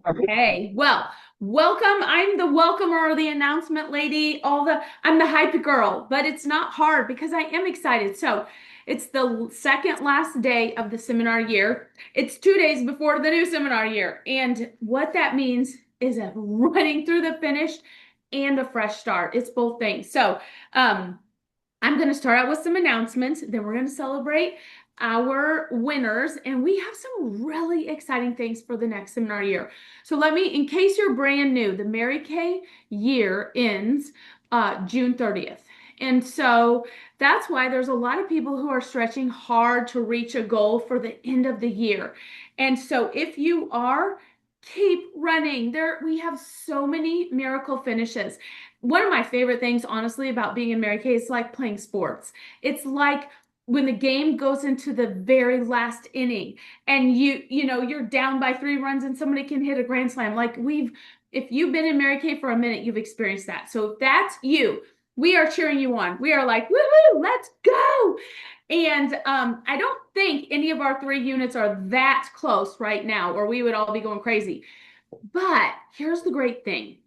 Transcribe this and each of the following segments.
Okay, well, welcome. I'm the welcomer, the announcement lady, I'm the hype girl, but it's not hard because I am excited. So it's the second last day of the seminar year. It's 2 days before the new seminar year. And what that means is a running through the finish and a fresh start. It's both things. So, I'm going to start out with some announcements. Then we're going to celebrate our winners, and we have some really exciting things for the next seminar year. So in case you're brand new, the Mary Kay year ends June 30th. And so that's why there's a lot of people who are stretching hard to reach a goal for the end of the year. And so if you are, keep running. We have so many miracle finishes. One of my favorite things, honestly, about being in Mary Kay is like playing sports. It's like when the game goes into the very last inning and you're down by 3 runs and somebody can hit a grand slam. If you've been in Mary Kay for a minute, you've experienced that. So if that's you, we are cheering you on. We are like, woohoo, let's go. And I don't think any of our 3 units are that close right now, or we would all be going crazy. But here's the great thing.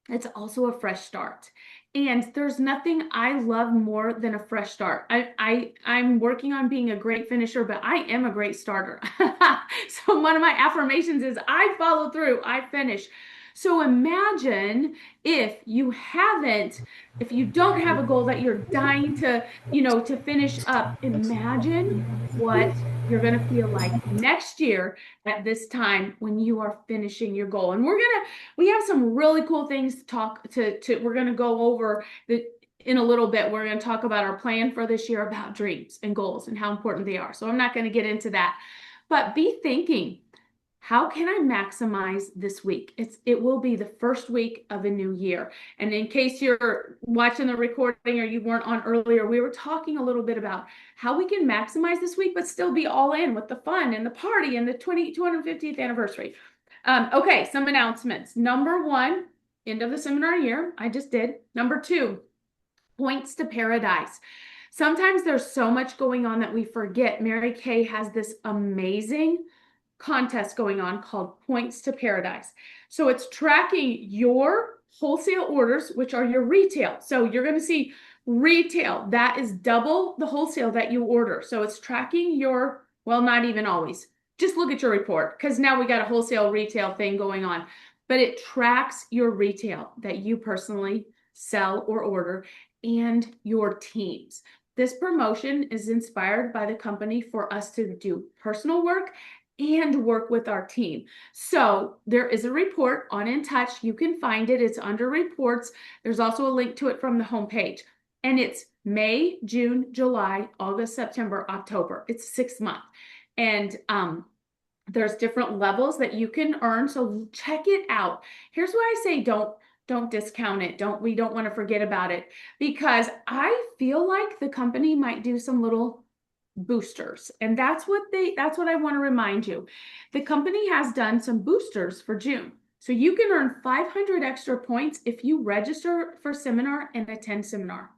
It's also a fresh start. And there's nothing I love more than a fresh start. I'm working on being a great finisher, but I am a great starter. So one of my affirmations is I follow through, I finish. So imagine if you don't have a goal that you're dying to finish up, imagine what you're going to feel like next year at this time when you are finishing your goal. And we have some really cool things to we're going to go over in a little bit. We're going to talk about our plan for this year about dreams and goals and how important they are. So I'm not going to get into that, but be thinking, how can I maximize this week? It will be the first week of a new year. And in case you're watching the recording or you weren't on earlier, we were talking a little bit about how we can maximize this week, but still be all in with the fun and the party and the 250th anniversary. Okay, some announcements. Number one, end of the seminar year. I just did. Number two, points to paradise. Sometimes there's so much going on that we forget. Mary Kay has this amazing contest going on called Points to Paradise. So it's tracking your wholesale orders, which are your retail. So you're going to see retail, that is double the wholesale that you order. So it's tracking well, not even always. Just look at your report because now we got a wholesale retail thing going on. But it tracks your retail that you personally sell or order and your teams. This promotion is inspired by the company for us to do personal work and work with our team. So there is a report on In Touch. You can find it. It's under reports. There's also a link to it from the homepage. And it's May, June, July, August, September, October. It's 6 months. And there's different levels that you can earn. So check it out. Here's why I say don't discount it. We don't want to forget about it, because I feel like the company might do some little boosters. And that's what I want to remind you. The company has done some boosters for June. So you can earn 500 extra points if you register for seminar and attend seminar.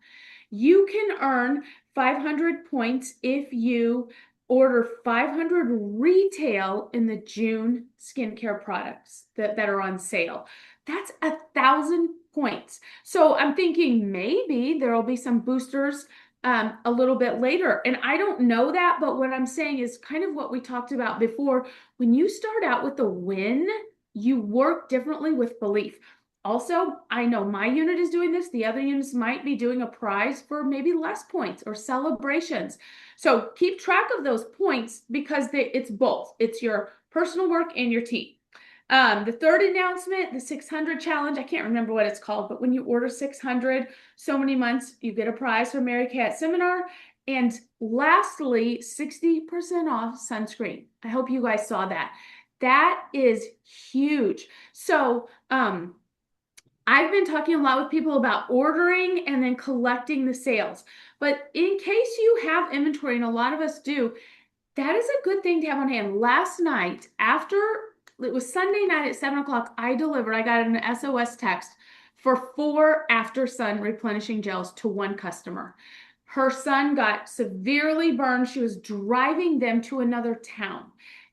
You can earn 500 points if you order 500 retail in the June skincare products that are on sale. That's 1,000 points. So I'm thinking maybe there will be some boosters a little bit later. And I don't know that, but what I'm saying is kind of what we talked about before. When you start out with a win, you work differently with belief. Also, I know my unit is doing this. The other units might be doing a prize for maybe less points or celebrations. So keep track of those points because it's both. It's your personal work and your team. The third announcement, the 600 challenge, I can't remember what it's called, but when you order 600 so many months, you get a prize for Mary Kay at seminar. And lastly, 60% off sunscreen. I hope you guys saw that. That is huge. So, I've been talking a lot with people about ordering and then collecting the sales. But in case you have inventory, and a lot of us do, that is a good thing to have on hand. Last night, it was Sunday night at 7 o'clock, I got an SOS text for 4 after sun replenishing gels to one customer. Her son got severely burned. She was driving them to another town.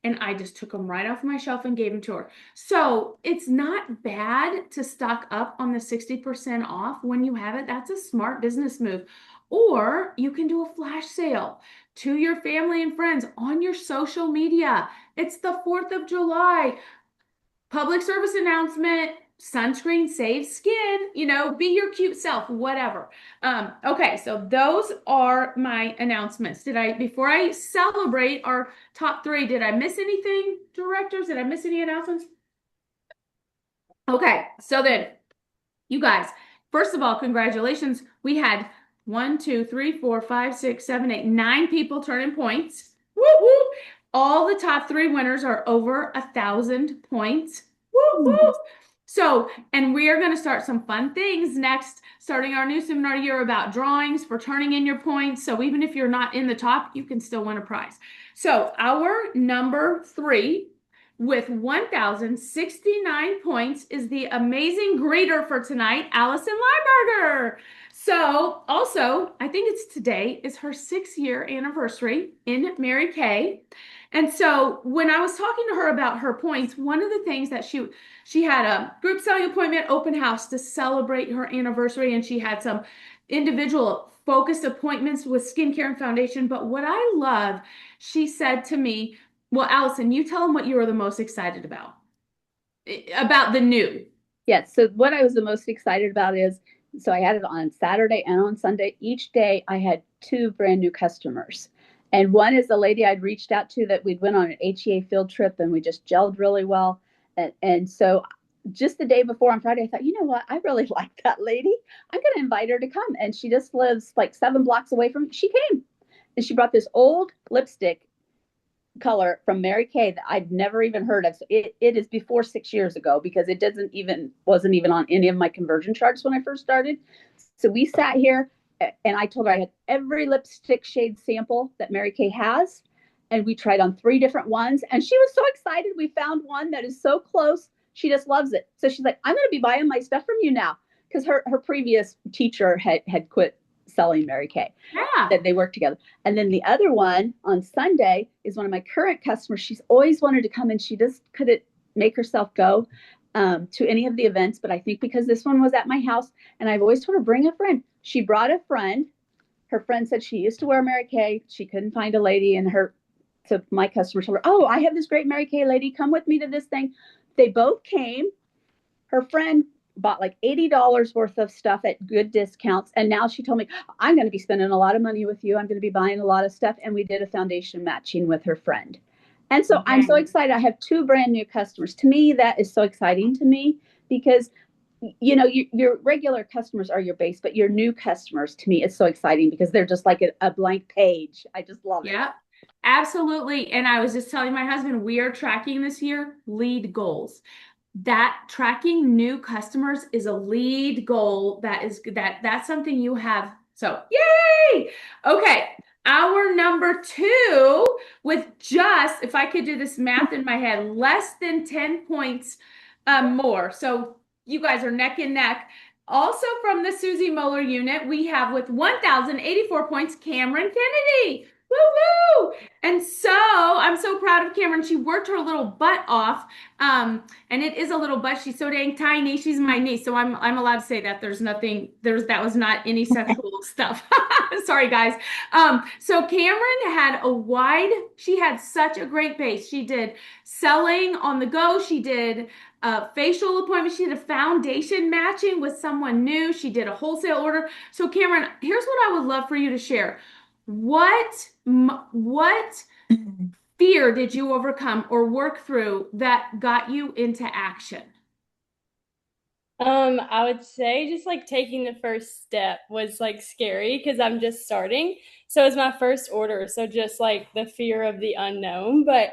and I just took them right off my shelf and gave them to her. So it's not bad to stock up on the 60% off when you have it. That's a smart business move. Or you can do a flash sale to your family and friends on your social media. It's the 4th of July. Public service announcement, sunscreen saves skin, be your cute self, whatever. Okay, so those are my announcements. Before I celebrate our top three, did I miss anything, directors? Did I miss any announcements? Okay, so then, you guys, first of all, congratulations. We had 9 people turn in points. Woo woo! All the top three winners are over 1,000 points. Woo woo! So, and we are going to start some fun things next, starting our new seminar year about drawings for turning in your points. So even if you're not in the top, you can still win a prize. So our number 3 with 1,069 points is the amazing greeter for tonight, Allison Lineberger. So also, I think it's today is her 6-year anniversary in Mary Kay. And so when I was talking to her about her points, one of the things that she had a group selling appointment open house to celebrate her anniversary, and she had some individual focused appointments with skincare and foundation. But what I love, she said to me, well, Allison, you tell them what you were the most excited about the new. Yes. So what I was the most excited about is, so I had it on Saturday and on Sunday. Each day I had 2 brand new customers. And one is a lady I'd reached out to that we'd went on an HEA field trip and we just gelled really well. And so just the day before on Friday, I thought, you know what? I really like that lady. I'm going to invite her to come. And she just lives like 7 blocks away from me. She came and she brought this old lipstick color from Mary Kay that I'd never even heard of. So it is before 6 years ago because it wasn't even on any of my conversion charts when I first started. So we sat here and I told her I had every lipstick shade sample that Mary Kay has. And we tried on 3 different ones. And she was so excited. We found one that is so close. She just loves it. So she's like, I'm going to be buying my stuff from you now. Because her previous teacher had quit selling Mary Kay. Yeah. That they work together. And then the other one on Sunday is one of my current customers. She's always wanted to come and she just couldn't make herself go to any of the events. But I think because this one was at my house and I've always told her, bring a friend. She brought a friend. Her friend said she used to wear Mary Kay. She couldn't find a lady and so my customer told her, oh, I have this great Mary Kay lady. Come with me to this thing. They both came. Her friend bought like $80 worth of stuff at good discounts. And now she told me, I'm going to be spending a lot of money with you. I'm going to be buying a lot of stuff. And we did a foundation matching with her friend. And so I'm so excited. I have 2 brand new customers. To me, that is so exciting to me because, your regular customers are your base, but your new customers to me is so exciting because they're just like a blank page. I just love it. Yeah, absolutely. And I was just telling my husband, we are tracking this year lead goals. That tracking new customers is a lead goal. That's something you have. So yay! Okay. Our number 2 with just, if I could do this math in my head, less than 10 points more. So you guys are neck and neck. Also from the Susie Moeller unit, we have with 1,084 points, Camryn Kennedy. Woo woo! And so I'm so proud of Camryn. She worked her little butt off. And it is a little butt. She's so dang tiny. She's my niece. So I'm allowed to say that that was not any sexual stuff. Sorry, guys. So Camryn she had such a great base. She did selling on the go. She did facial appointment. She did a foundation matching with someone new. She did a wholesale order. So Camryn, here's what I would love for you to share. What fear did you overcome or work through that got you into action? I would say just like taking the first step was like scary because I'm just starting. So it's my first order. So just like the fear of the unknown, but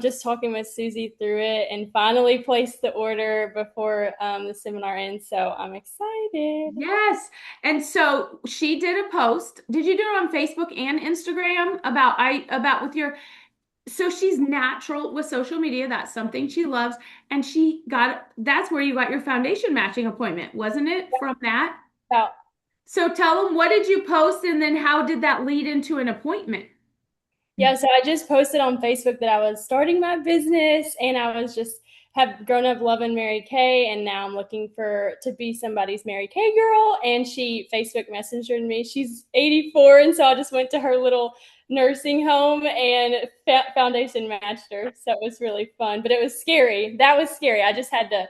just talking with Susie through it and finally placed the order before the seminar ends. So I'm excited. Yes. And so she did a post. Did you do it on Facebook and Instagram about with your so she's natural with social media. That's something she loves. And that's where you got your foundation matching appointment, wasn't it? From that? Yeah. So tell them, what did you post and then how did that lead into an appointment? Yeah, so I just posted on Facebook that I was starting my business and I was just have grown up loving Mary Kay and now I'm looking for to be somebody's Mary Kay girl and she Facebook messengered me. She's 84 and so I just went to her little nursing home and foundation matched her. So it was really fun, but it was scary. That was scary. I just had to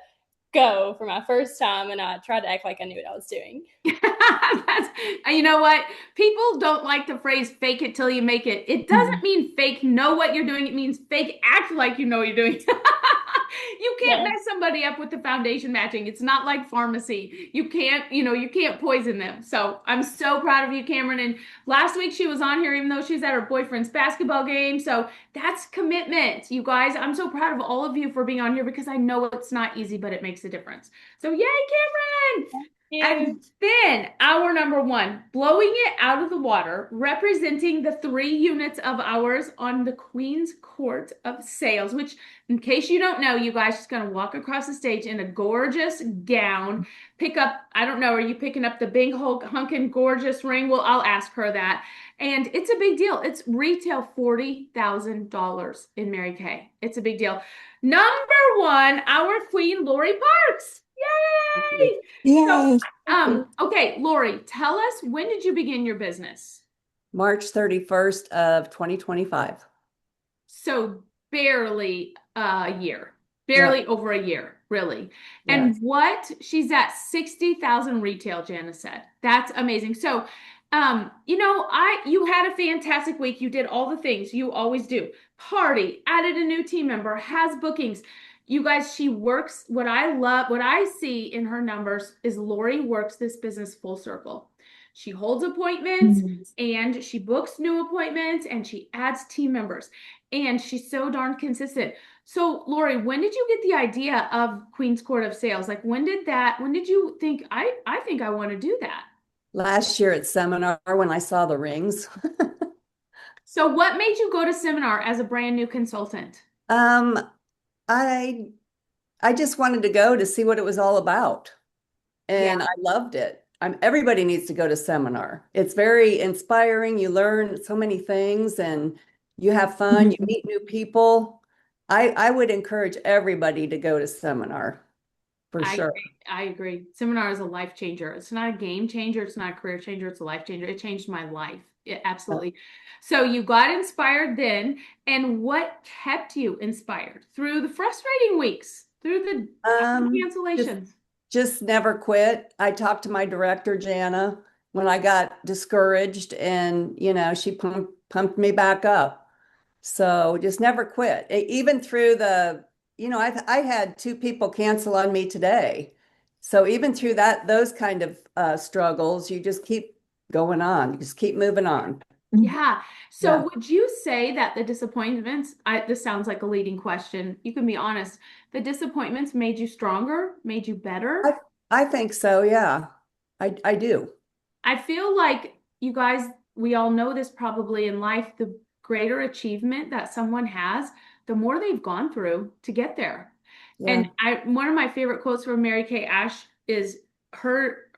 go for my first time and I tried to act like I knew what I was doing. That's, you know what? People don't like the phrase fake it till you make it. It doesn't mean fake know what you're doing. It means fake act like you know what you're doing. You can't Yeah. mess somebody up with the foundation matching. It's not like pharmacy. You can't poison them. So I'm so proud of you, Camryn. And last week she was on here, even though she's at her boyfriend's basketball game. So that's commitment, you guys. I'm so proud of all of you for being on here because I know it's not easy, but it makes a difference. So yay, Camryn! You. And then our number one, blowing it out of the water, representing the 3 units of ours on the Queen's Court of Sales, which, in case you don't know, you guys, she's going to walk across the stage in a gorgeous gown, pick up, I don't know, are you picking up the big hunkin' gorgeous ring? Well, I'll ask her that. And it's a big deal. It's retail $40,000 in Mary Kay. It's a big deal. Number one, our Queen, Laurie Parks. Yay! So, Yay. okay, Laurie, tell us, when did you begin your business? March 31st of 2025. So barely a year, Yeah. barely over a year, really. Yes. And she's at 60,000 retail, Janice said. That's amazing. So, you had a fantastic week. You did all the things you always do. Party, added a new team member, has bookings. You guys, she works. What I see in her numbers is Laurie works this business full circle. She holds appointments and she books new appointments and she adds team members and she's so darn consistent. So, Laurie, when did you get the idea of Queen's Court of Sales? Like, when did you think, I think I want to do that? Last year at seminar when I saw the rings. So, what made you go to seminar as a brand new consultant? Um, I I just wanted to go to see what it was all about. Yeah. And I loved it. Everybody needs to go to seminar. It's very inspiring. You learn so many things and you have fun, you meet new people. I would encourage everybody to go to seminar for sure. I agree. Seminar is a life changer. It's not a game changer. It's not a career changer. It's a life changer. It changed my life. Absolutely. So you got inspired then. And what kept you inspired through the frustrating weeks, through the cancellations? Just never quit. I talked to my director, Jana, when I got discouraged, and she pumped me back up. So just never quit. Even through I had 2 people cancel on me today. So even through those kind of struggles, you just keep going on. You just keep moving on. Yeah. So Yeah. would you say that the disappointments, this sounds like a leading question. You can be honest. The disappointments made you stronger, made you better? I think so. Yeah, I do. I feel like you guys, we all know this probably in life, the greater achievement that someone has, the more they've gone through to get there. Yeah. And one of my favorite quotes from Mary Kay Ash is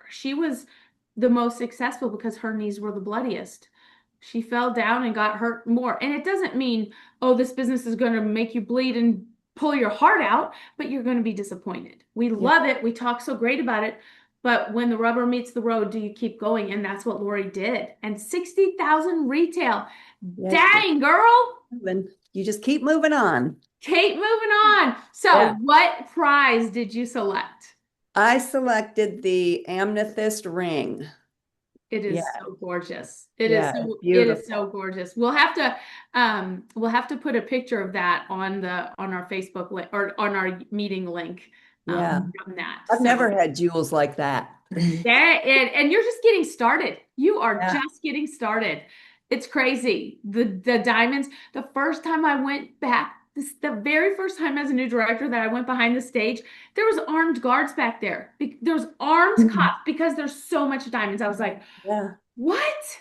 she was the most successful because her knees were the bloodiest. She fell down and got hurt more. And it doesn't mean, oh, this business is going to make you bleed and pull your heart out, but you're going to be disappointed. We love it. We talk so great about it. But when the rubber meets the road, do you keep going? And that's what Laurie did. And 60,000 retail. Yes. Dang, girl. You just keep moving on. Keep moving on. So what prize did you select? I selected the amethyst ring. It is so gorgeous. It is so gorgeous. We'll have to put a picture of that on our Facebook link or on our meeting link. From that. I've never had jewels like that. And you're just getting started. You are just getting started. It's crazy. The diamonds. The first time I went back, the very first time as a new director that I went behind the stage, there was armed guards back there. There's armed cops because there's so much diamonds. I was like, what?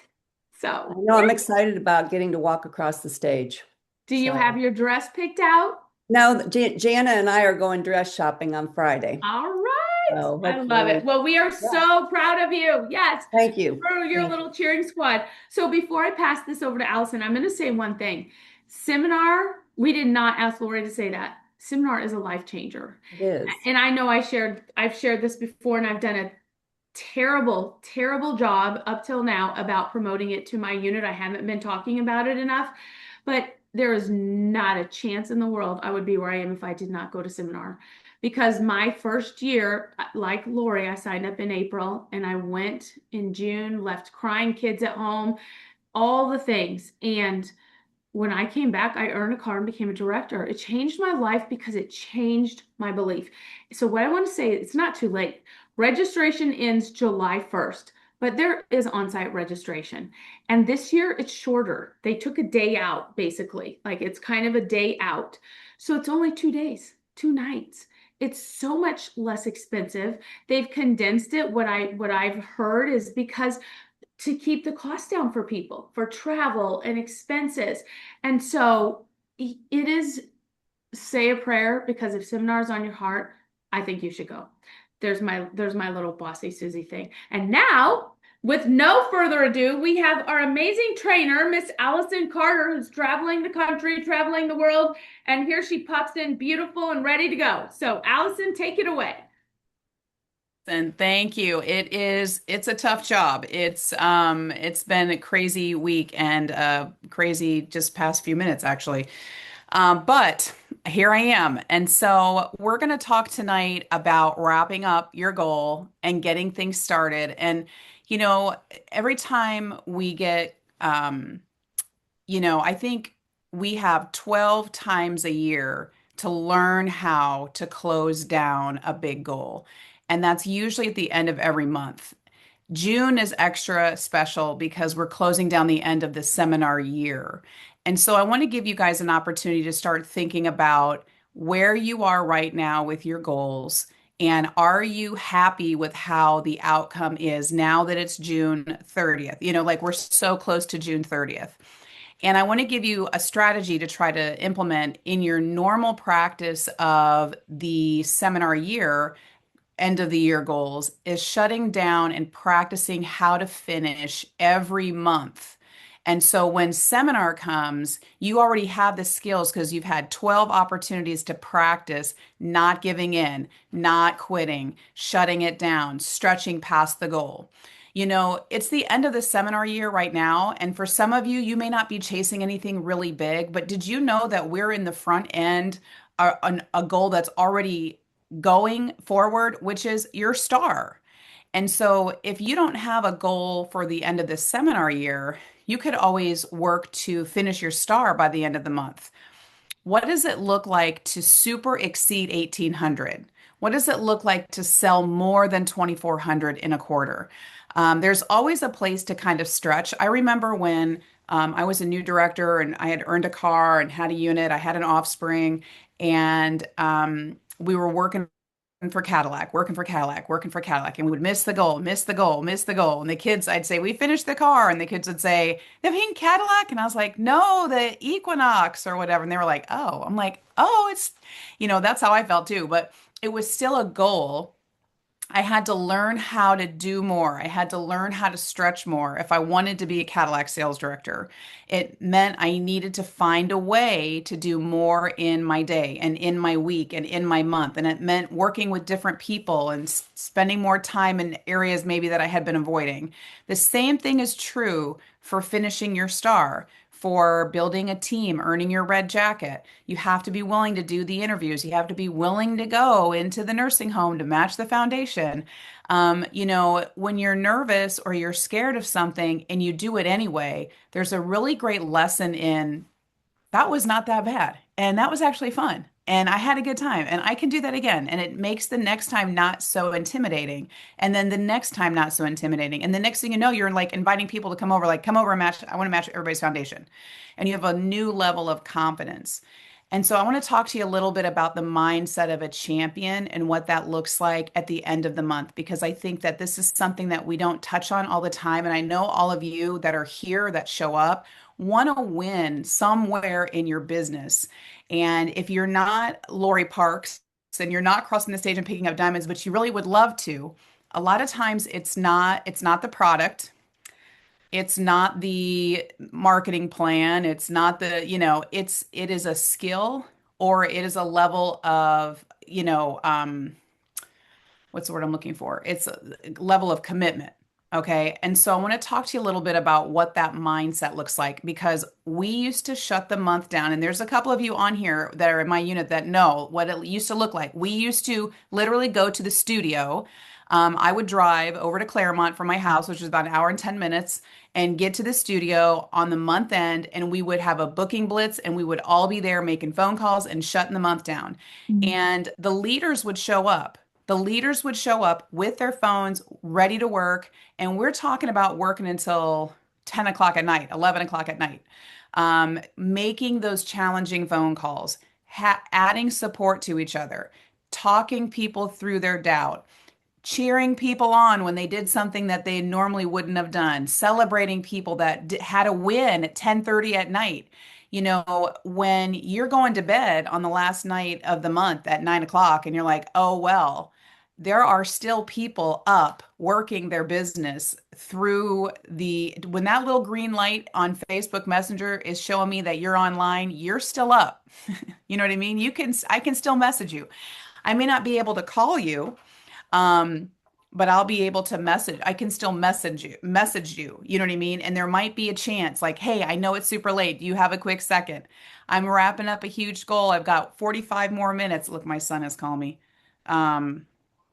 So I know I'm excited about getting to walk across the stage. Do you have your dress picked out? No, Jana and I are going dress shopping on Friday. All right. So I love hopefully, it. Well, we are Yeah. so proud of you. Yes, Thank you. for your Thank little cheering squad. So before I pass this over to Allison, I'm going to say one thing. Seminar, we did not ask Lori to say that. Seminar is a life changer. you. It is. And I know I've shared this before and I've done a terrible, terrible job up till now about promoting it to my unit. I haven't been talking about it enough, but there is not a chance in the world I would be where I am if I did not go to seminar. Because my first year, like Lori, I signed up in April and I went in June, left crying kids at home, all the things. And when I came back, I earned a car and became a director. It changed my life because it changed my belief. So, what I want to say, it's not too late. Registration ends July 1st, but there is on-site registration. And this year it's shorter. They took a day out, basically. Like it's kind of a day out. So it's only 2 days, 2 nights. It's so much less expensive. They've condensed it. What I've heard is because to keep the cost down for people for travel and expenses. And so it is say a prayer because if seminar's on your heart, I think you should go. There's my little bossy Susie thing. And now, with no further ado, we have our amazing trainer, Miss Allison Carter, who's traveling the country, traveling the world, and here she pops in beautiful and ready to go. So, Allison, take it away. And thank you. It's a tough job. It's been a crazy week and crazy just past few minutes actually. But here I am. And so we're going to talk tonight about wrapping up your goal and getting things started. And you know, every time we get I think we have 12 times a year to learn how to close down a big goal. And that's usually at the end of every month. June is extra special because we're closing down the end of the seminar year. And so I want to give you guys an opportunity to start thinking about where you are right now with your goals. And are you happy with how the outcome is now that it's June 30th? Like we're so close to June 30th. And I want to give you a strategy to try to implement in your normal practice of the seminar year, end of the year goals, is shutting down and practicing how to finish every month. And so when seminar comes, you already have the skills because you've had 12 opportunities to practice not giving in, not quitting, shutting it down, stretching past the goal. It's the end of the seminar year right now. And for some of you, you may not be chasing anything really big, but did you know that we're in the front end, a goal that's already going forward, which is your star? And so if you don't have a goal for the end of this seminar year, you could always work to finish your star by the end of the month. What does it look like to super exceed 1800? What does it look like to sell more than 2400 in a quarter? There's always a place to kind of stretch. I remember when I was a new director and I had earned a car and had a unit, I had an offspring, and we were working for Cadillac, working for Cadillac, working for Cadillac. And we would miss the goal, miss the goal, miss the goal. And the kids, I'd say, we finished the car. And the kids would say, the pink Cadillac? And I was like, no, the Equinox or whatever. And they were like, oh, I'm like, oh, that's how I felt too. But it was still a goal. I had to learn how to do more. I had to learn how to stretch more if I wanted to be a Cadillac sales director. It meant I needed to find a way to do more in my day and in my week and in my month. And it meant working with different people and spending more time in areas maybe that I had been avoiding. The same thing is true for finishing your star, for building a team, earning your red jacket. You have to be willing to do the interviews. You have to be willing to go into the nursing home to match the foundation. When you're nervous or you're scared of something and you do it anyway, there's a really great lesson in that was not that bad. And that was actually fun. And I had a good time. And I can do that again. And it makes the next time not so intimidating. And then the next time not so intimidating. And the next thing you know, you're like inviting people to come over, like, come over and match. I want to match everybody's foundation. And you have a new level of confidence. And so I want to talk to you a little bit about the mindset of a champion and what that looks like at the end of the month, because I think that this is something that we don't touch on all the time. And I know all of you that are here that show up want to win somewhere in your business. And if you're not Laurie Parks, and you're not crossing the stage and picking up diamonds, but you really would love to, a lot of times it's not the product, it's not the marketing plan, it's not the, it is a skill, or it is a level of, what's the word I'm looking for? It's a level of commitment. Okay. And so I want to talk to you a little bit about what that mindset looks like, because we used to shut the month down. And there's a couple of you on here that are in my unit that know what it used to look like. We used to literally go to the studio. I would drive over to Claremont from my house, which is about an hour and 10 minutes, and get to the studio on the month end. And we would have a booking blitz, and we would all be there making phone calls and shutting the month down. And the leaders would show up. The leaders would show up with their phones ready to work. And we're talking about working until 10 o'clock at night, 11 o'clock at night, making those challenging phone calls, adding support to each other, talking people through their doubt, cheering people on when they did something that they normally wouldn't have done, celebrating people that had a win at 10:30 at night. When you're going to bed on the last night of the month at 9 o'clock and you're like, oh, well, there are still people up working their business through when that little green light on Facebook Messenger is showing me that you're online, you're still up. You know what I mean? I can still message you. I may not be able to call you, um, but I'll be able to message. I can still message you. You know what I mean? And there might be a chance like, hey, I know it's super late. Do you have a quick second? I'm wrapping up a huge goal. I've got 45 more minutes. Look, my son has called me.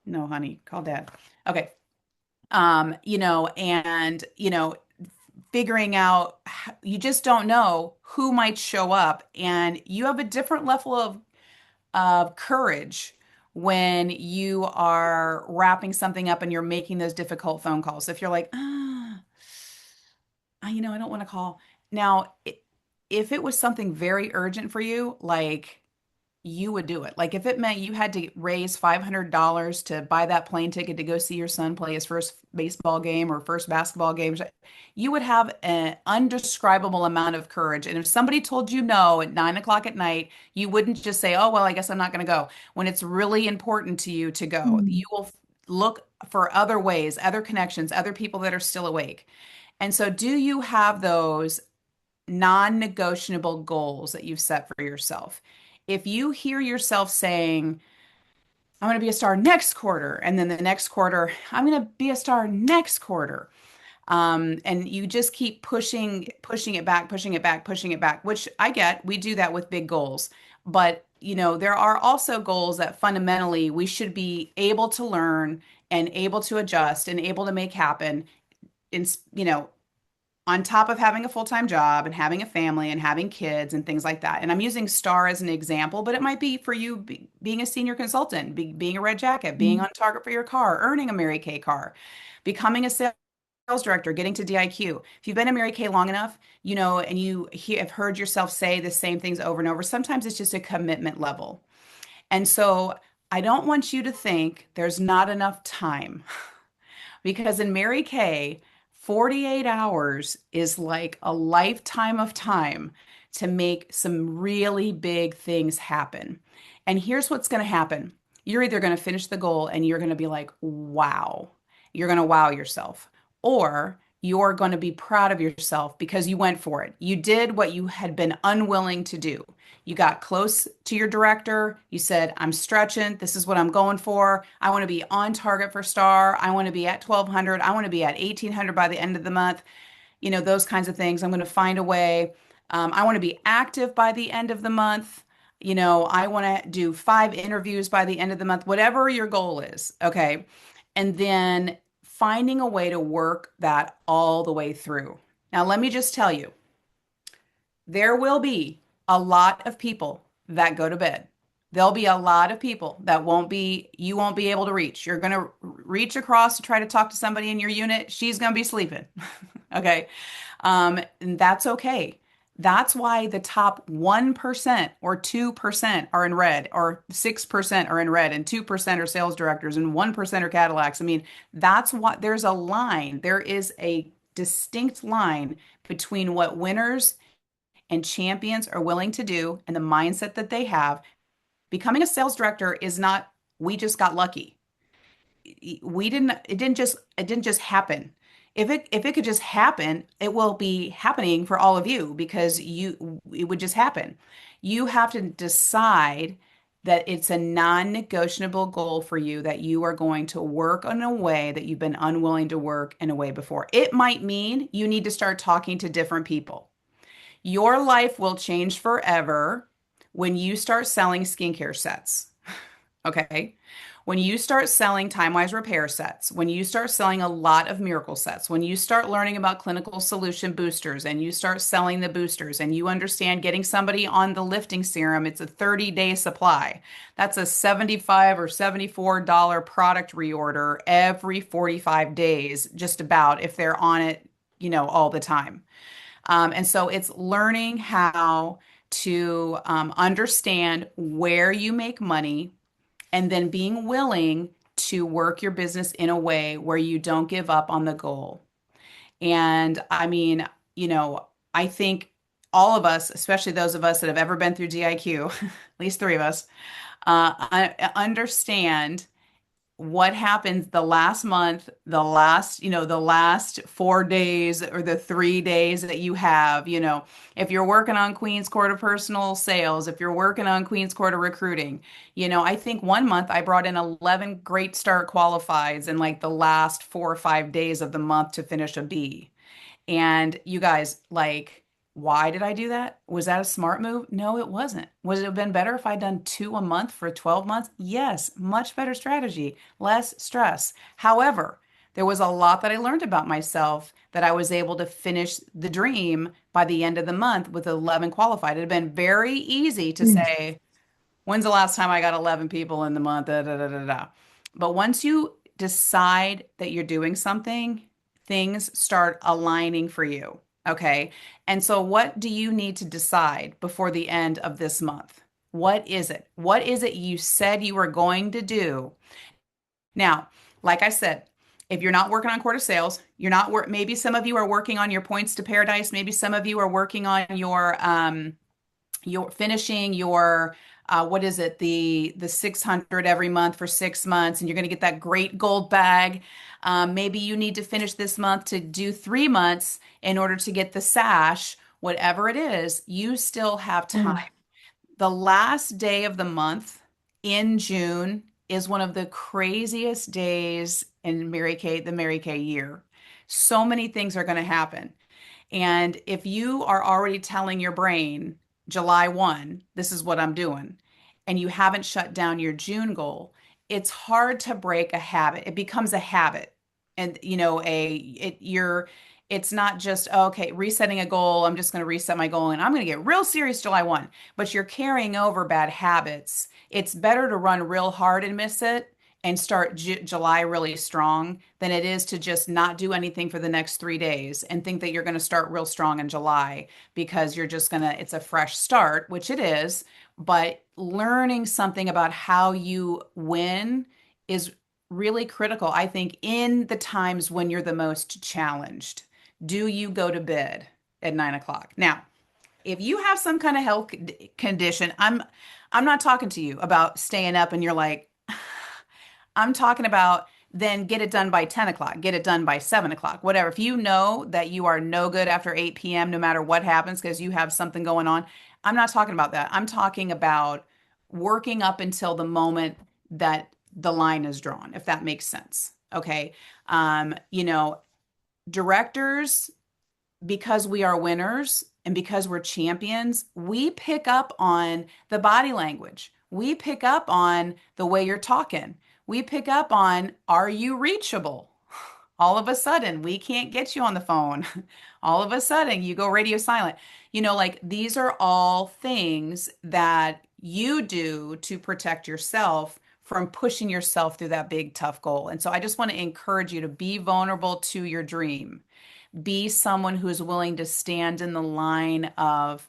No, honey, call dad. Okay. And figuring out, you just don't know who might show up, and you have a different level of courage when you are wrapping something up and you're making those difficult phone calls. If you're like, I don't want to call. Now, if it was something very urgent for you, like, you would do it. Like, if it meant you had to raise $500 to buy that plane ticket to go see your son play his first baseball game or first basketball game, you would have an undescribable amount of courage. And if somebody told you no at 9 o'clock at night, you wouldn't just say, oh, well, I guess I'm not going to go. When it's really important to you to go, you will look for other ways, other connections, other people that are still awake. And so, do you have those non-negotiable goals that you've set for yourself? If you hear yourself saying, I'm going to be a star next quarter, and then the next quarter, I'm going to be a star next quarter, and you just keep pushing it back, pushing it back, pushing it back, which I get, we do that with big goals. But, there are also goals that fundamentally we should be able to learn and able to adjust and able to make happen in, on top of having a full-time job and having a family and having kids and things like that. And I'm using star as an example, but it might be for you being a senior consultant, being a red jacket, being on target for your car, earning a Mary Kay car, becoming a sales director, getting to DIQ. If you've been a Mary Kay long enough, and you have heard yourself say the same things over and over, sometimes it's just a commitment level. And so I don't want you to think there's not enough time, because in Mary Kay, 48 hours is like a lifetime of time to make some really big things happen. And here's what's going to happen. You're either going to finish the goal and you're going to be like, wow, you're going to wow yourself, or you're going to be proud of yourself because you went for it. You did what you had been unwilling to do. You got close to your director. You said, I'm stretching. This is what I'm going for. I want to be on target for star. I want to be at 1,200. I want to be at 1,800 by the end of the month. Those kinds of things. I'm going to find a way. I want to be active by the end of the month. I want to do 5 interviews by the end of the month, whatever your goal is. Okay. And then finding a way to work that all the way through. Now, let me just tell you, there will be a lot of people that go to bed. There'll be a lot of people that you won't be able to reach. You're going to reach across to try to talk to somebody in your unit. She's going to be sleeping. Okay. And that's okay. That's why the top 1% or 2% are in red, or 6% are in red, and 2% are sales directors, and 1% are Cadillacs. I mean, that's what there's a line. There is a distinct line between what winners and champions are willing to do and the mindset that they have Becoming a sales director is not, we just got lucky. It didn't just happen. If it could just happen, it will be happening for all of you because it would just happen. You have to decide that it's a non-negotiable goal for you that you are going to work in a way that you've been unwilling to work in a way before. It might mean you need to start talking to different people. Your life will change forever when you start selling skincare sets. Okay. When you start selling time-wise repair sets, when you start selling a lot of miracle sets, when you start learning about clinical solution boosters and you start selling the boosters and you understand getting somebody on the lifting serum, it's a 30-day supply. That's a $75 or $74 product reorder every 45 days, just about if they're on it, all the time. And so it's learning how to understand where you make money and then being willing to work your business in a way where you don't give up on the goal. And I mean, I think all of us, especially those of us that have ever been through DIQ, at least three of us, understand what happens the last month, the last 4 days or the 3 days that you have, if you're working on Queen's Court of Personal Sales, if you're working on Queen's Court of Recruiting, I think one month I brought in 11 Great Start qualifieds in like the last 4 or 5 days of the month to finish a B. And you guys, like, why did I do that? Was that a smart move? No, it wasn't. Would it have been better if I'd done 2 a month for 12 months? Yes, much better strategy, less stress. However, there was a lot that I learned about myself that I was able to finish the dream by the end of the month with 11 qualified. It had been very easy to say, when's the last time I got 11 people in the month? Da, da, da, da, da. But once you decide that you're doing something, things start aligning for you. Okay. And so, what do you need to decide before the end of this month? What is it? What is it you said you were going to do? Now, like I said, if you're not working on quarter sales, you're not maybe some of you are working on your points to paradise. Maybe some of you are working on your finishing your what is it, the 600 every month for 6 months, and you're going to get that great gold bag. Maybe you need to finish this month to do 3 months in order to get the sash. Whatever it is, you still have time. The last day of the month in June is one of the craziest days in the Mary Kay year. So many things are going to happen. And if you are already telling your brain, July 1, this is what I'm doing, and you haven't shut down your June goal, it's hard to break a habit. It becomes a habit. And it's not just, okay, resetting a goal, I'm just going to reset my goal and I'm going to get real serious July 1, but you're carrying over bad habits. It's better to run real hard and miss it and start July really strong than it is to just not do anything for the next 3 days and think that you're going to start real strong in July because it's a fresh start, which it is. But learning something about how you win is really critical, I think, in the times when you're the most challenged. Do you go to bed at 9 o'clock? Now, if you have some kind of health condition, I'm not talking to you about staying up and you're like, I'm talking about then get it done by 10 o'clock, get it done by 7 o'clock, whatever. If you know that you are no good after 8 p.m., no matter what happens, because you have something going on, I'm not talking about that. I'm talking about working up until the moment that the line is drawn, if that makes sense. Okay. Directors, because we are winners and because we're champions, we pick up on the body language. We pick up on the way you're talking. We pick up on, are you reachable? All of a sudden, we can't get you on the phone. All of a sudden, you go radio silent. Like these are all things that you do to protect yourself from pushing yourself through that big, tough goal. And so I just want to encourage you to be vulnerable to your dream. Be someone who is willing to stand in the line of,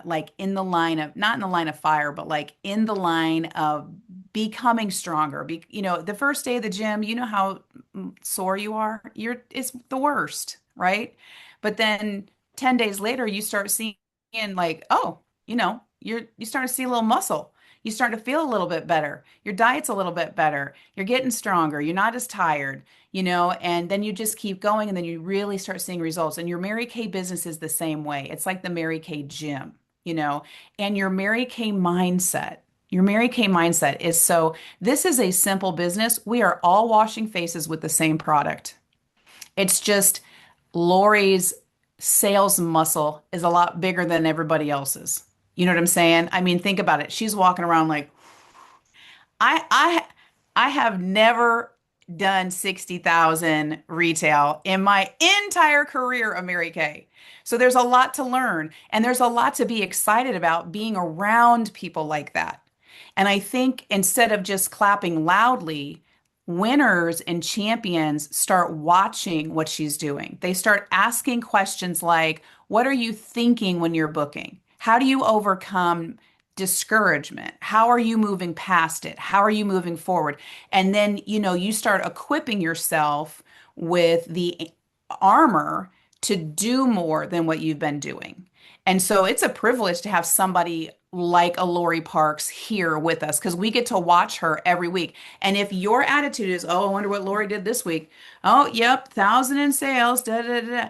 like in the line of, not in the line of fire, but like in the line of becoming stronger. The first day of the gym, you know how sore you are. It's the worst, right? But then 10 days later, you start seeing like, oh, you start to see a little muscle. you start to feel a little bit better. Your diet's a little bit better. You're getting stronger. You're not as tired, and then you just keep going and then you really start seeing results. And your Mary Kay business is the same way. It's like the Mary Kay gym, and your Mary Kay mindset. Your Mary Kay mindset is so this is a simple business. We are all washing faces with the same product. It's just Laurie's sales muscle is a lot bigger than everybody else's. You know what I'm saying? I mean, think about it. She's walking around like I I I have never done 60,000 retail in my entire career of Mary Kay. So there's a lot to learn and there's a lot to be excited about being around people like that. And I think instead of just clapping loudly, winners and champions start watching what she's doing. They start asking questions like, what are you thinking when you're booking? How do you overcome discouragement? How are you moving past it? How are you moving forward? And then, you start equipping yourself with the armor to do more than what you've been doing. And so it's a privilege to have somebody like a Lori Parks here with us because we get to watch her every week. And if your attitude is, oh, I wonder what Lori did this week. Oh, yep, 1,000 in sales. Da, da, da, da.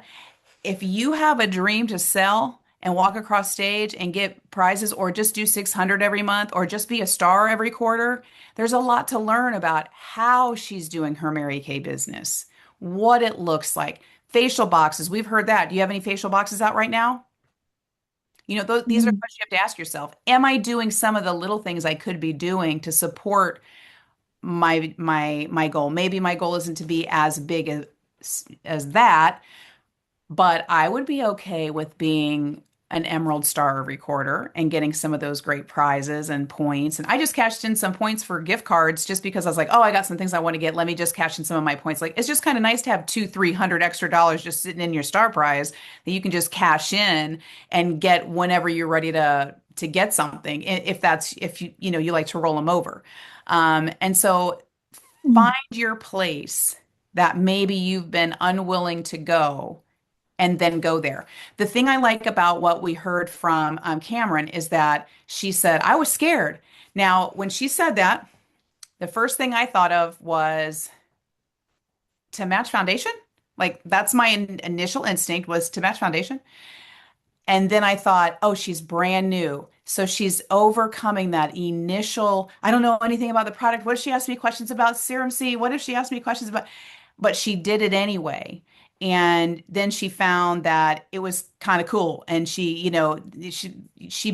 If you have a dream to sell and walk across stage and get prizes or just do 600 every month or just be a star every quarter, there's a lot to learn about how she's doing her Mary Kay business, what it looks like. Facial boxes, we've heard that. Do you have any facial boxes out right now? These are questions you have to ask yourself. Am I doing some of the little things I could be doing to support my goal? Maybe my goal isn't to be as big as that, but I would be okay with being an Emerald Star recorder and getting some of those great prizes and points. And I just cashed in some points for gift cards just because I was like, oh, I got some things I want to get. Let me just cash in some of my points. Like, it's just kind of nice to have 200-300 extra dollars just sitting in your star prize that you can just cash in and get whenever you're ready to get something. If you like to roll them over. And so find your place that maybe you've been unwilling to go and then go there. The thing I like about what we heard from Camryn is that she said, I was scared. Now, when she said that, the first thing I thought of was to match foundation. Like that's my initial instinct was to match foundation. And then I thought, oh, she's brand new. So she's overcoming that initial, I don't know anything about the product. What if she asked me questions about Serum C? What if she asked me questions about, but she did it anyway. And then she found that it was kind of cool. And she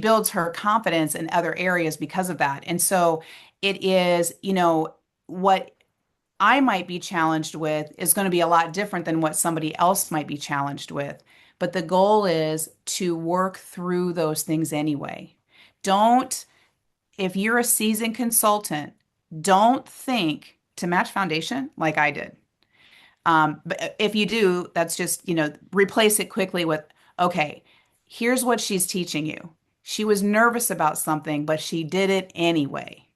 builds her confidence in other areas because of that. And so it is, what I might be challenged with is going to be a lot different than what somebody else might be challenged with. But the goal is to work through those things anyway. Don't, if you're a seasoned consultant, don't think to match foundation like I did. But if you do, that's just, replace it quickly with, okay, here's what she's teaching you. She was nervous about something, but she did it anyway.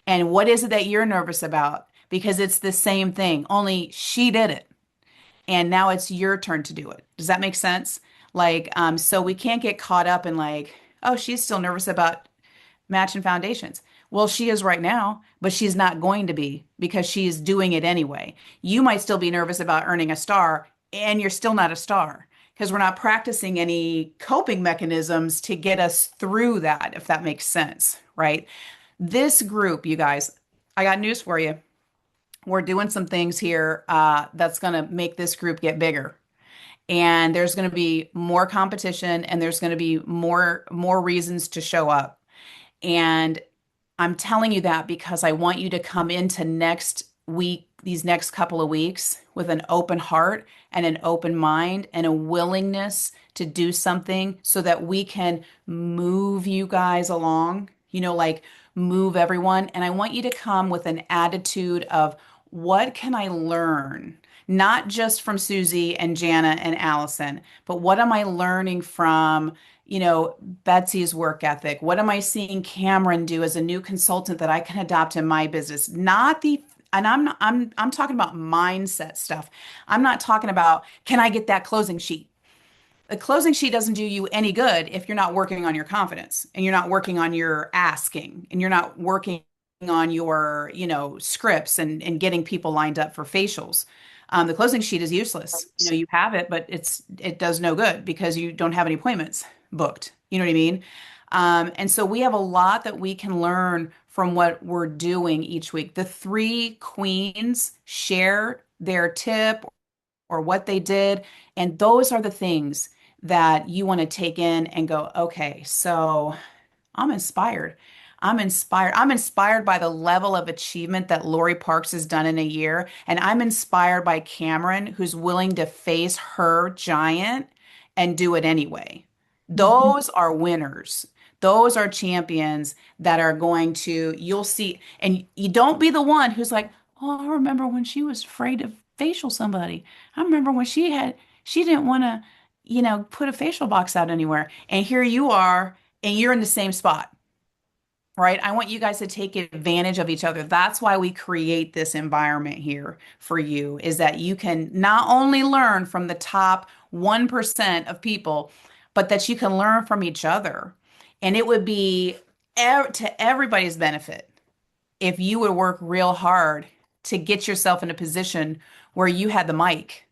And what is it that you're nervous about? Because it's the same thing, only she did it. And now it's your turn to do it. Does that make sense? Like, so we can't get caught up in like, oh, she's still nervous about matching foundations. Well, she is right now, but she's not going to be because she's doing it anyway. You might still be nervous about earning a star, and you're still not a star because we're not practicing any coping mechanisms to get us through that, if that makes sense, right? This group, you guys, I got news for you. We're doing some things here that's going to make this group get bigger. And there's going to be more competition and there's going to be more reasons to show up. And I'm telling you that because I want you to come into next week, these next couple of weeks with an open heart and an open mind and a willingness to do something so that we can move you guys along, like move everyone. And I want you to come with an attitude of what can I learn? Not just from Susie and Jana and Allison, but what am I learning from Betsy's work ethic? What am I seeing Camryn do as a new consultant that I can adopt in my business? And I'm talking about mindset stuff. I'm not talking about, can I get that closing sheet? the closing sheet doesn't do you any good if you're not working on your confidence and you're not working on your asking and you're not working on your, scripts and getting people lined up for facials. The closing sheet is useless. You have it, but it does no good because you don't have any appointments booked. You know what I mean? And so we have a lot that we can learn from what we're doing each week. The three queens share their tip or what they did, and those are the things that you want to take in and go, okay, so I'm inspired. I'm inspired. I'm inspired by the level of achievement that Laurie Parks has done in a year. And I'm inspired by Camryn, who's willing to face her giant and do it anyway. Those are winners. Those are champions that are going to, you'll see. And you don't be the one who's like, oh, I remember when she was afraid to facial somebody. I remember when she didn't want to, put a facial box out anywhere. And here you are, and you're in the same spot, right? I want you guys to take advantage of each other. That's why we create this environment here for you, is that you can not only learn from the top 1% of people, but that you can learn from each other. And it would be to everybody's benefit if you would work real hard to get yourself in a position where you had the mic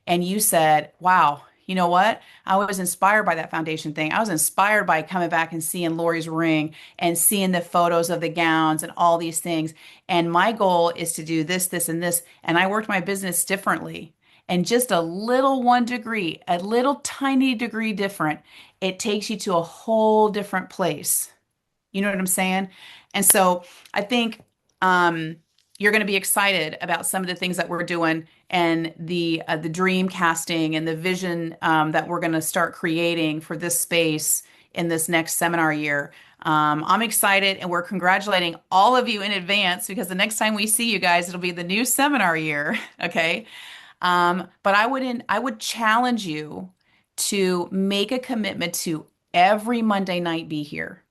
and you said, wow, you know what? I was inspired by that foundation thing. I was inspired by coming back and seeing Laurie's ring and seeing the photos of the gowns and all these things. And my goal is to do this, this, and this. And I worked my business differently. And just a little 1 degree, a little tiny degree different, it takes you to a whole different place. You know what I'm saying? And so I think you're going to be excited about some of the things that we're doing and the dream casting and the vision that we're going to start creating for this space in this next seminar year. I'm excited, and we're congratulating all of you in advance because the next time we see you guys, it'll be the new seminar year. Okay. But I would challenge you to make a commitment to every Monday night be here.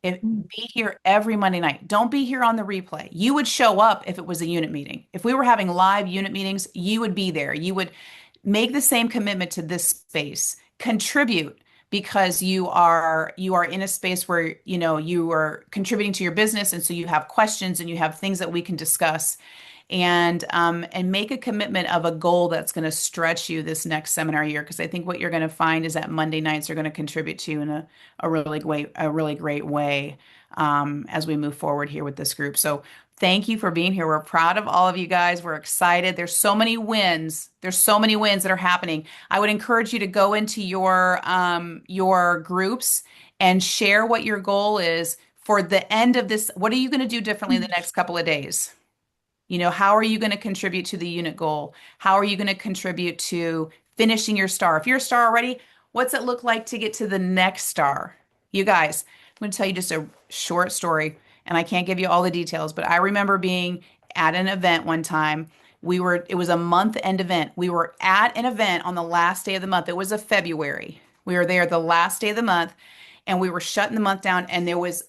Be here every Monday night. Don't be here on the replay. You would show up if it was a unit meeting. If we were having live unit meetings, you would be there. You would make the same commitment to this space. Contribute because you are in a space where you are contributing to your business, and so you have questions and you have things that we can discuss. And make a commitment of a goal that's going to stretch you this next seminar year, because I think what you're going to find is that Monday nights are going to contribute to you in a really great way as we move forward here with this group. So thank you for being here. We're proud of all of you guys. We're excited. There's so many wins. There's so many wins that are happening. I would encourage you to go into your groups and share what your goal is for the end of this. What are you going to do differently in the next couple of days? How are you going to contribute to the unit goal? How are you going to contribute to finishing your star? If you're a star already, what's it look like to get to the next star? You guys, I'm going to tell you just a short story, and I can't give you all the details, but I remember being at an event one time. It was a month-end event. We were at an event on the last day of the month. It was a February. We were there the last day of the month, and we were shutting the month down, and there was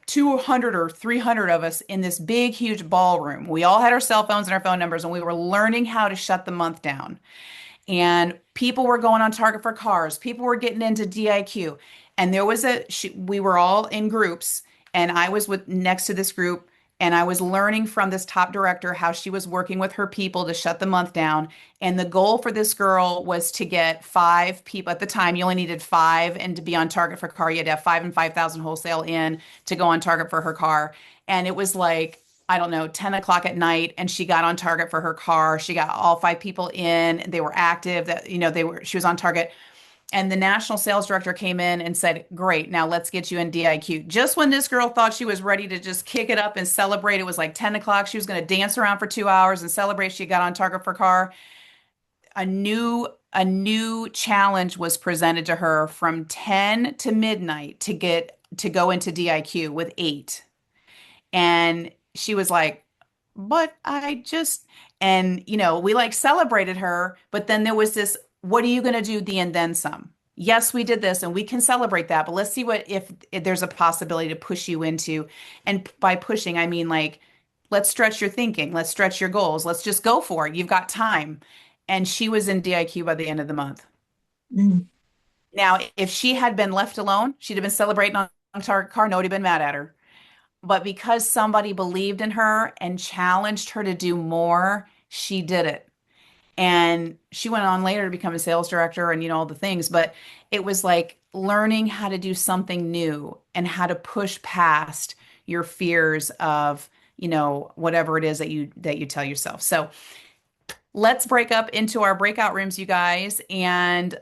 200 or 300 of us in this big, huge ballroom. We all had our cell phones and our phone numbers, and we were learning how to shut the month down. And people were going on Target for cars. People were getting into DIQ. And we were all in groups, and I was next to this group, and I was learning from this top director how she was working with her people to shut the month down. And the goal for this girl was to get 5 people. At the time, you only needed 5, and to be on Target for car, you had to have 5 and 5,000 wholesale in to go on Target for her car. And it was like, I don't know, 10 o'clock at night, and she got on Target for her car. She got all 5 people in. They were active. She was on Target. And the national sales director came in and said, great, now let's get you in DIQ. Just when this girl thought she was ready to just kick it up and celebrate, it was like 10 o'clock. She was going to dance around for 2 hours and celebrate. She got on Target for car. A new challenge was presented to her from 10 to midnight to go into DIQ with 8. And she was like, but we like celebrated her, but then there was this, what are you going to do the and then some? Yes, we did this and we can celebrate that, but let's see if there's a possibility to push you into, and by pushing, I mean like, let's stretch your thinking. Let's stretch your goals. Let's just go for it. You've got time. And she was in DIQ by the end of the month. Mm. Now, if she had been left alone, she'd have been celebrating on her car. Nobody been mad at her. But because somebody believed in her and challenged her to do more, she did it. And she went on later to become a sales director and, all the things. But it was like learning how to do something new and how to push past your fears of, whatever it is that you tell yourself. So let's break up into our breakout rooms, you guys, and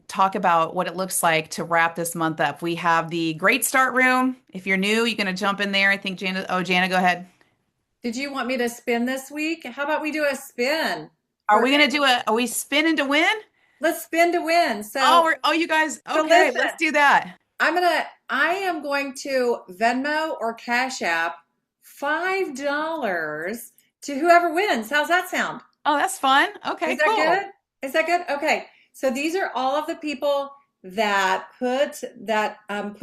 talk about what it looks like to wrap this month up. We have the Great Start room. If you're new, you're going to jump in there. I think Jana, go ahead. Did you want me to spin this week? How about we do a spin? Are we spinning to win? Let's spin to win. So, you guys, so okay, listen, let's do that. I am going to Venmo or Cash App $5 to whoever wins. How's that sound? Oh, that's fun. Okay, Is that cool. good? Is that good? Okay. So these are all of the people that put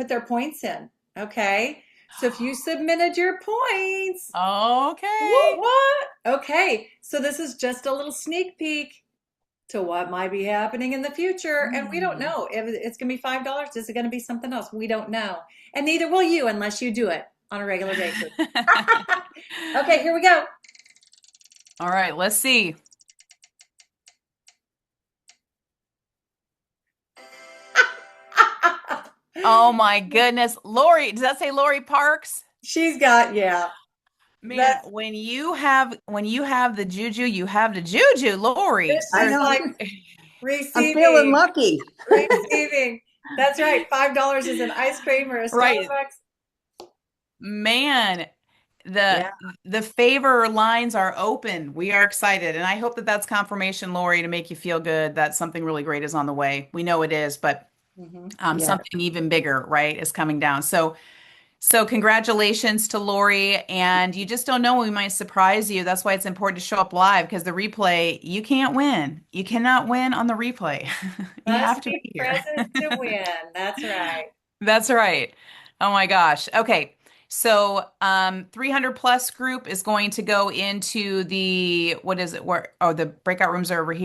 their points in. Okay. So if you submitted your points, Okay. what? Okay. So this is just a little sneak peek to what might be happening in the future. And we don't know if it's going to be $5. Is it going to be something else? We don't know. And neither will you unless you do it on a regular basis. Okay, here we go. All right, let's see. Oh my goodness. Laurie, does that say Laurie Parks? She's got, yeah. Man, when you have the juju, you have the juju, Laurie. I know. Like I'm feeling lucky. Receiving. That's right. $5 is an ice cream or a Starbucks. Right. Man, the favor lines are open. We are excited. And I hope that that's confirmation, Laurie, to make you feel good that something really great is on the way. We know it is, but something even bigger, right, is coming down. So congratulations to Laurie. And you just don't know when we might surprise you. That's why it's important to show up live, because the replay, you can't win. You cannot win on the replay. You have to be here. Present to win. That's right. That's right. Oh my gosh. Okay. So 300 plus group is going to go into the, what is it? The breakout rooms are over here.